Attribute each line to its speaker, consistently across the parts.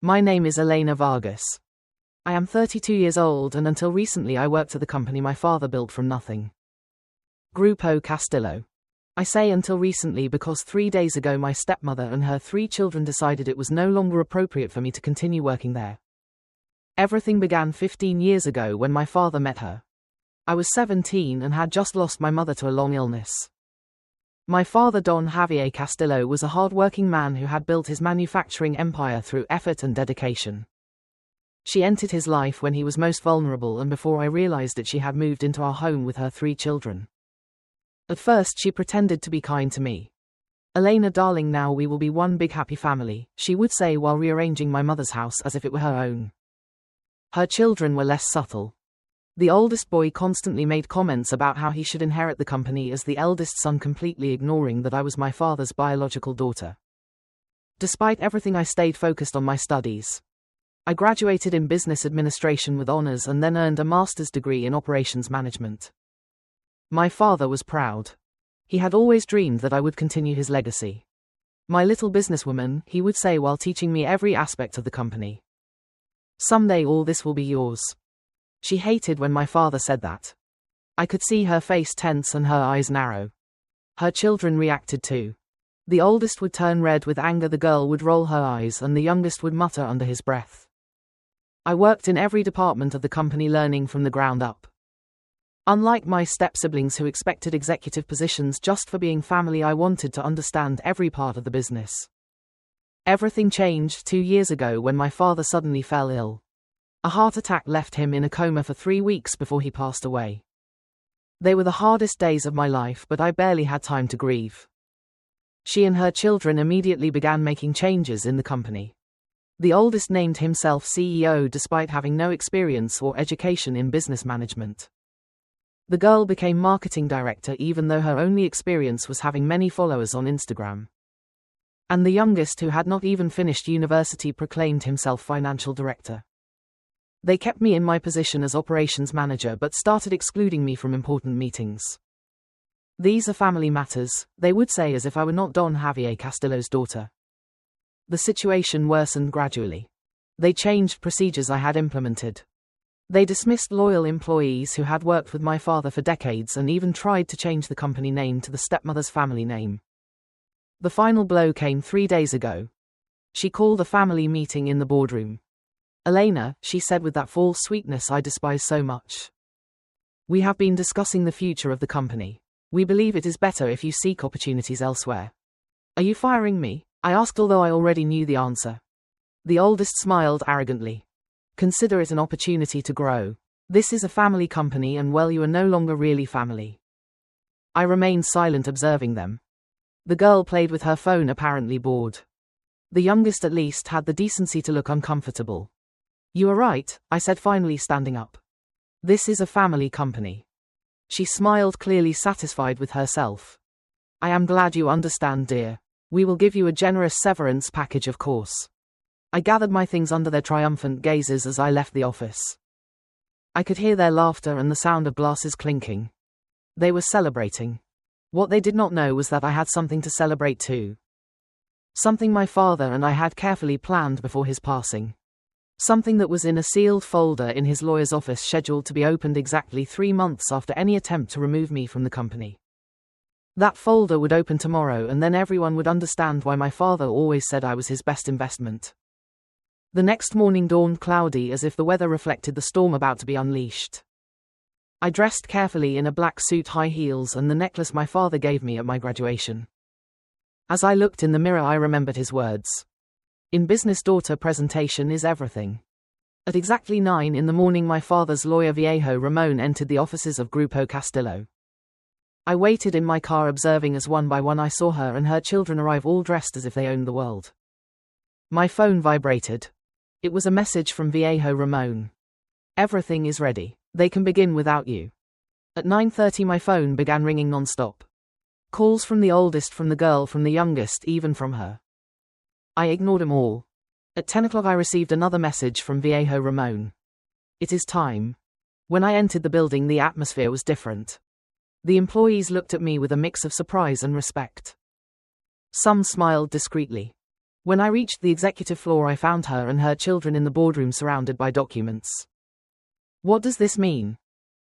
Speaker 1: My name is Elena Vargas. I am 32 years old and until recently I worked at the company my father built from nothing. Grupo Castillo. I say until recently because 3 days ago my stepmother and her 3 children decided it was no longer appropriate for me to continue working there. Everything began 15 years ago when my father met her. I was 17 and had just lost my mother to a long illness. My father Don Javier Castillo was a hard-working man who had built his manufacturing empire through effort and dedication. She entered his life when he was most vulnerable and before I realized that she had moved into our home with her 3 children. At first she pretended to be kind to me. "Elena darling, now we will be one big happy family," she would say while rearranging my mother's house as if it were her own. Her children were less subtle. The oldest boy constantly made comments about how he should inherit the company as the eldest son, completely ignoring that I was my father's biological daughter. Despite everything, I stayed focused on my studies. I graduated in business administration with honors and then earned a master's degree in operations management. My father was proud. He had always dreamed that I would continue his legacy. "My little businesswoman," he would say while teaching me every aspect of the company. "Someday all this will be yours." She hated when my father said that. I could see her face tense and her eyes narrow. Her children reacted too. The oldest would turn red with anger, the girl would roll her eyes, and the youngest would mutter under his breath. I worked in every department of the company, learning from the ground up. Unlike my step-siblings who expected executive positions just for being family, I wanted to understand every part of the business. Everything changed 2 years ago when my father suddenly fell ill. A heart attack left him in a coma for 3 weeks before he passed away. They were the hardest days of my life, but I barely had time to grieve. She and her children immediately began making changes in the company. The oldest named himself CEO despite having no experience or education in business management. The girl became marketing director even though her only experience was having many followers on Instagram. And the youngest, who had not even finished university, proclaimed himself financial director. They kept me in my position as operations manager but started excluding me from important meetings. "These are family matters," they would say as if I were not Don Javier Castillo's daughter. The situation worsened gradually. They changed procedures I had implemented. They dismissed loyal employees who had worked with my father for decades and even tried to change the company name to the stepmother's family name. The final blow came 3 days ago. She called a family meeting in the boardroom. "Elena," she said with that false sweetness I despise so much. "We have been discussing the future of the company. We believe it is better if you seek opportunities elsewhere." "Are you firing me?" I asked, although I already knew the answer. The oldest smiled arrogantly. "Consider it an opportunity to grow. This is a family company and, well, you are no longer really family." I remained silent, observing them. The girl played with her phone, apparently bored. The youngest at least had the decency to look uncomfortable. "You are right," I said, finally standing up. "This is a family company." She smiled, clearly satisfied with herself. "I am glad you understand, dear. We will give you a generous severance package, of course." I gathered my things under their triumphant gazes as I left the office. I could hear their laughter and the sound of glasses clinking. They were celebrating. What they did not know was that I had something to celebrate too. Something my father and I had carefully planned before his passing. Something that was in a sealed folder in his lawyer's office, scheduled to be opened exactly 3 months after any attempt to remove me from the company. That folder would open tomorrow, and then everyone would understand why my father always said I was his best investment. The next morning dawned cloudy, as if the weather reflected the storm about to be unleashed. I dressed carefully in a black suit, high heels, and the necklace my father gave me at my graduation. As I looked in the mirror, I remembered his words. In business, daughter, presentation is everything. At exactly 9 in the morning, my father's lawyer Viejo Ramon entered the offices of Grupo Castillo. I waited in my car, observing as one by one I saw her and her children arrive, all dressed as if they owned the world. My phone vibrated. It was a message from Viejo Ramon. "Everything is ready. They can begin without you." At 9:30 my phone began ringing non-stop. Calls from the oldest, from the girl, from the youngest, even from her. I ignored them all. At 10 o'clock I received another message from Viejo Ramon. "It is time." When I entered the building, the atmosphere was different. The employees looked at me with a mix of surprise and respect. Some smiled discreetly. When I reached the executive floor, I found her and her children in the boardroom surrounded by documents. What does this mean?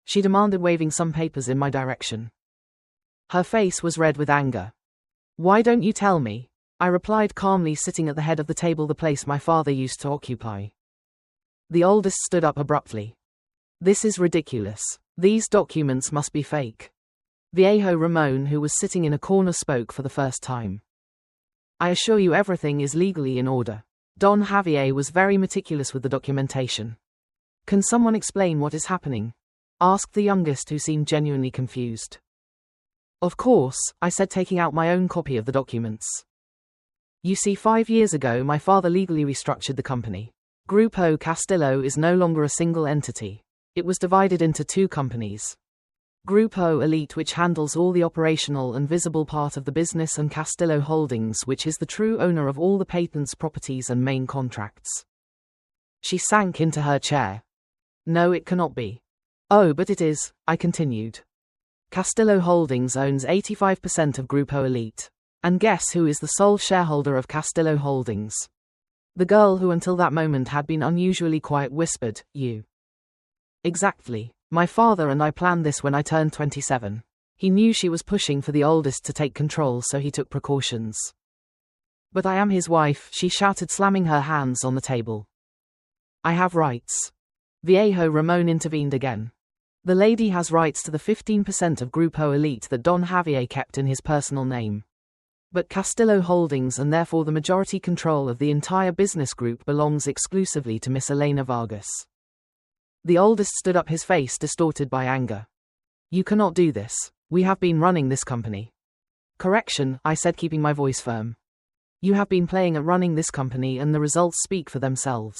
Speaker 1: She demanded, waving some papers in my direction. Her face was red with anger. Why don't you tell me? I replied calmly, sitting at the head of the table, the place my father used to occupy. The oldest stood up abruptly. This is ridiculous. These documents must be fake. Viejo Ramon, who was sitting in a corner, spoke for the first time. I assure you everything is legally in order. Don Javier was very meticulous with the documentation. Can someone explain what is happening? Asked the youngest, who seemed genuinely confused. Of course, I said, taking out my own copy of the documents. You see, 5 years ago my father legally restructured the company. Grupo Castillo is no longer a single entity. It was divided into 2 companies. Grupo Elite, which handles all the operational and visible part of the business, and Castillo Holdings, which is the true owner of all the patents, properties and main contracts. She sank into her chair. No, it cannot be. Oh, but it is, I continued. Castillo Holdings owns 85% of Grupo Elite. And guess who is the sole shareholder of Castillo Holdings? The girl who until that moment had been unusually quiet whispered, you. Exactly. My father and I planned this when I turned 27. He knew she was pushing for the oldest to take control, so he took precautions. But I am his wife, she shouted, slamming her hands on the table. I have rights. Viejo Ramon intervened again. The lady has rights to the 15% of Grupo Elite that Don Javier kept in his personal name. But Castillo Holdings, and therefore the majority control of the entire business group, belongs exclusively to Miss Elena Vargas. The oldest stood up, his face distorted by anger. You cannot do this. We have been running this company. Correction, I said, keeping my voice firm. You have been playing at running this company, and the results speak for themselves.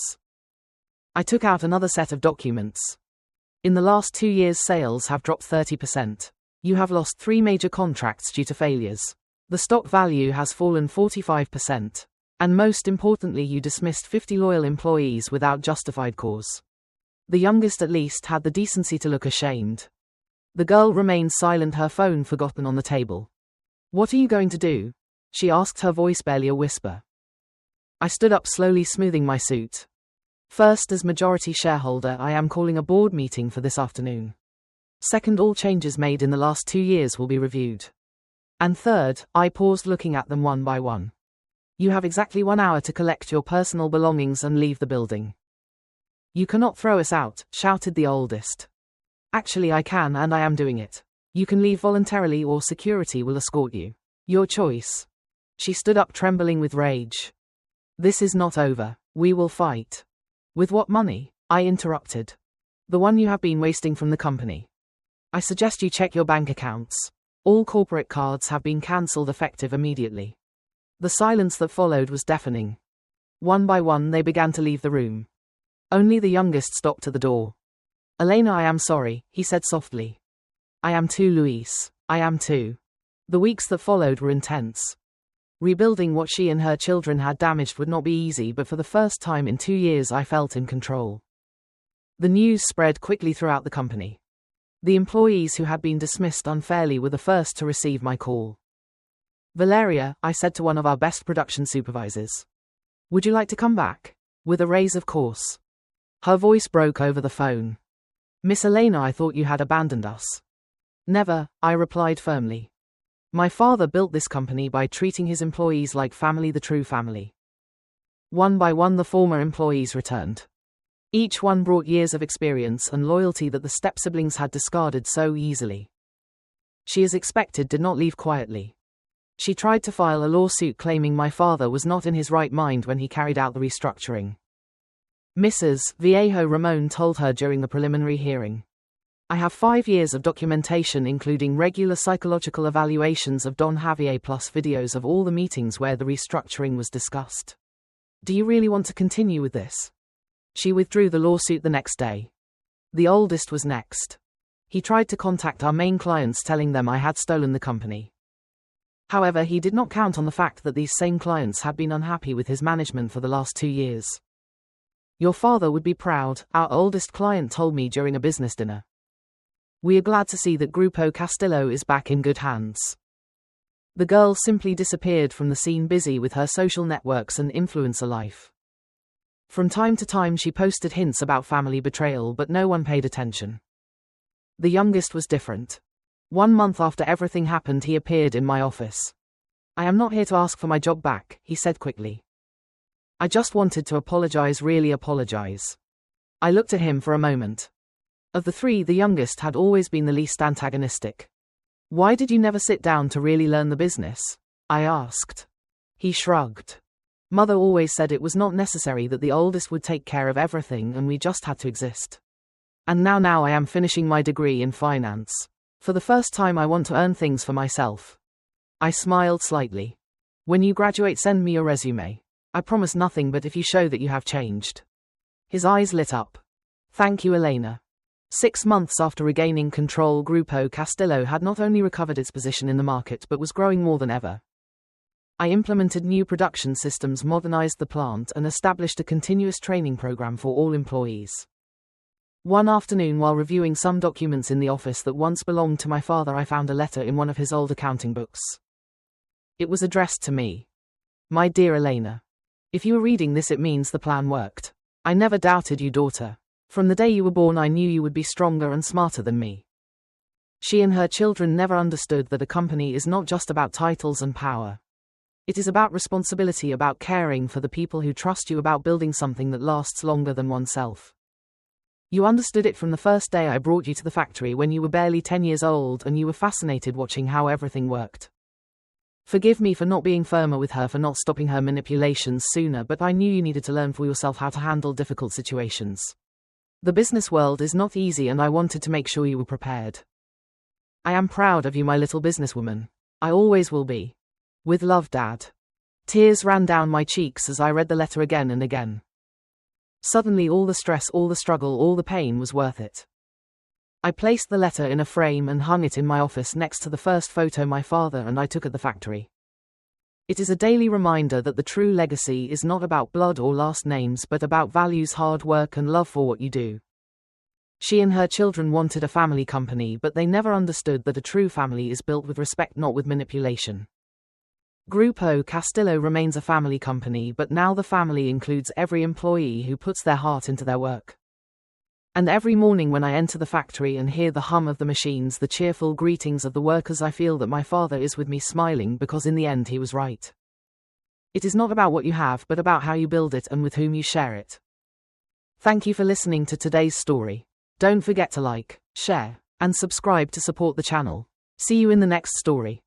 Speaker 1: I took out another set of documents. In the last 2 years, sales have dropped 30%. You have lost 3 major contracts due to failures. The stock value has fallen 45%. And most importantly, you dismissed 50 loyal employees without justified cause. The youngest at least had the decency to look ashamed. The girl remained silent, her phone forgotten on the table. What are you going to do? She asked, her voice barely a whisper. I stood up, slowly smoothing my suit. First, as majority shareholder, I am calling a board meeting for this afternoon. Second, all changes made in the last 2 years will be reviewed. And third, I paused, looking at them one by one. You have exactly 1 hour to collect your personal belongings and leave the building. You cannot throw us out, shouted the oldest. Actually, I can, and I am doing it. You can leave voluntarily or security will escort you. Your choice. She stood up, trembling with rage. This is not over. We will fight. With what money? I interrupted. The one you have been wasting from the company. I suggest you check your bank accounts. All corporate cards have been cancelled, effective immediately. The silence that followed was deafening. One by one they began to leave the room. Only the youngest stopped at the door. Elena, I am sorry, he said softly. I am too, Luis. I am too. The weeks that followed were intense. Rebuilding what she and her children had damaged would not be easy, but for the first time in 2 years I felt in control. The news spread quickly throughout the company. The employees who had been dismissed unfairly were the first to receive my call. Valeria, I said to one of our best production supervisors. Would you like to come back? With a raise, of course. Her voice broke over the phone. Miss Elena, I thought you had abandoned us. Never, I replied firmly. My father built this company by treating his employees like family, the true family. One by one the former employees returned. Each one brought years of experience and loyalty that the step-siblings had discarded so easily. She, as expected, did not leave quietly. She tried to file a lawsuit claiming my father was not in his right mind when he carried out the restructuring. Mrs. Viejo Ramon told her during the preliminary hearing. I have 5 years of documentation, including regular psychological evaluations of Don Javier plus videos of all the meetings where the restructuring was discussed. Do you really want to continue with this? She withdrew the lawsuit the next day. The oldest was next. He tried to contact our main clients, telling them I had stolen the company. However, he did not count on the fact that these same clients had been unhappy with his management for the last 2 years. Your father would be proud, our oldest client told me during a business dinner. We are glad to see that Grupo Castillo is back in good hands. The girl simply disappeared from the scene, busy with her social networks and influencer life. From time to time she posted hints about family betrayal, but no one paid attention. The youngest was different. 1 month after everything happened, he appeared in my office. "I am not here to ask for my job back," he said quickly. "I just wanted to apologize, really apologize." I looked at him for a moment. Of the three, the youngest had always been the least antagonistic. "Why did you never sit down to really learn the business?" I asked. He shrugged. "Mother always said it was not necessary, that the oldest would take care of everything and we just had to exist. And now I am finishing my degree in finance. For the first time I want to earn things for myself." I smiled slightly. "When you graduate, send me your resume. I promise nothing, but if you show that you have changed." His eyes lit up. "Thank you, Elena." 6 months after regaining control, Grupo Castillo had not only recovered its position in the market but was growing more than ever. I implemented new production systems, modernized the plant, and established a continuous training program for all employees. One afternoon, while reviewing some documents in the office that once belonged to my father, I found a letter in one of his old accounting books. It was addressed to me. "My dear Elena, if you are reading this, it means the plan worked. I never doubted you, daughter. From the day you were born, I knew you would be stronger and smarter than me." She and her children never understood that a company is not just about titles and power. It is about responsibility, about caring for the people who trust you, about building something that lasts longer than oneself. You understood it from the first day I brought you to the factory when you were barely 10 years old, and you were fascinated watching how everything worked. Forgive me for not being firmer with her, for not stopping her manipulations sooner, but I knew you needed to learn for yourself how to handle difficult situations. The business world is not easy, and I wanted to make sure you were prepared. I am proud of you, my little businesswoman. I always will be. With love, Dad. Tears ran down my cheeks as I read the letter again and again. Suddenly all the stress, all the struggle, all the pain was worth it. I placed the letter in a frame and hung it in my office next to the first photo my father and I took at the factory. It is a daily reminder that the true legacy is not about blood or last names, but about values, hard work, and love for what you do. She and her children wanted a family company, but they never understood that a true family is built with respect, not with manipulation. Grupo Castillo remains a family company, but now the family includes every employee who puts their heart into their work. And every morning when I enter the factory and hear the hum of the machines, the cheerful greetings of the workers, I feel that my father is with me, smiling, because in the end he was right. It is not about what you have, but about how you build it and with whom you share it. Thank you for listening to today's story. Don't forget to like, share, and subscribe to support the channel. See you in the next story.